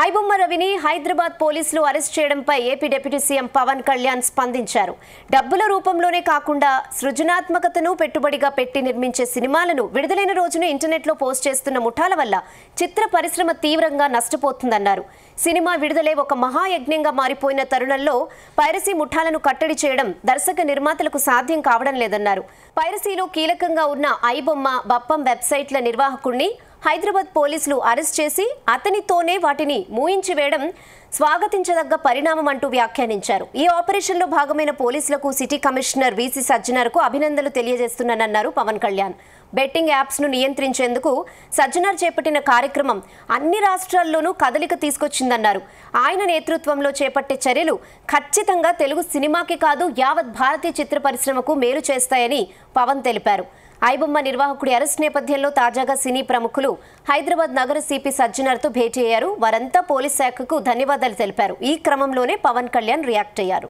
ఐబొమ్మ రవిని హైదరాబాద్ పోలీసులు అరెస్ట్ చేయడంపై AP deputy CM Pawan Kalyan స్పందించారు. డబ్బుల రూపంలోనే కాకుండా సృజనాత్మకతను పెట్టుబడిగా పెట్టి నిర్మించే సినిమాలను విడుదలైన రోజున ఇంటర్నెట్లో పోస్ట్ చేస్తున్న ముఠాల వల్ల చిత్ర పరిశ్రమ తీవ్రంగా నష్టపోతుందన్నారు. సినిమా విడుదలే ఒక మహాయజ్ఞంగా మారిపోయిన తరుణంలో పైరసీ ముఠాలను కట్టడి చేయడం దర్శక నిర్మాతలకు సాధ్యం కావడం లేదన్నారు. పైరసీలో కీలకంగా ఉన్న ఐబొమ్మ బప్పం వెబ్సైట్ల నిర్వాహకుడిని హైదరాబాద్ పోలీసులు అరెస్ట్ చేసి అతనితోనే వాటిని మూయించి వేయడం స్వాగతించదగ్గ పరిణామం అంటూ వ్యాఖ్యానించారు. ఈ ఆపరేషన్లో భాగమైన పోలీసులకు సిటీ కమిషనర్ వీసీ సజ్జనార్కు అభినందనలు తెలియజేస్తున్నానన్నారు పవన్ కళ్యాణ్. బెట్టింగ్ యాప్స్ను నియంత్రించేందుకు సజ్జనార్ చేపట్టిన కార్యక్రమం అన్ని రాష్ట్రాల్లోనూ కదలిక తీసుకొచ్చిందన్నారు. ఆయన నేతృత్వంలో చేపట్టే చర్యలు ఖచ్చితంగా తెలుగు సినిమాకి కాదు యావత్ భారతీయ చిత్ర పరిశ్రమకు మేలు చేస్తాయని పవన్ తెలిపారు. ఐబొమ్మ నిర్వాహకుడి అరెస్ట్ నేపథ్యంలో తాజాగా సినీ ప్రముఖులు హైదరాబాద్ నగర సిపి సజ్జనార్తో భేటీ అయ్యారు. వారంతా పోలీస్ శాఖకు ధన్యవాదాలు తెలిపారు. ఈ క్రమంలోనే పవన్ కళ్యాణ్ రియాక్ట్ అయ్యారు.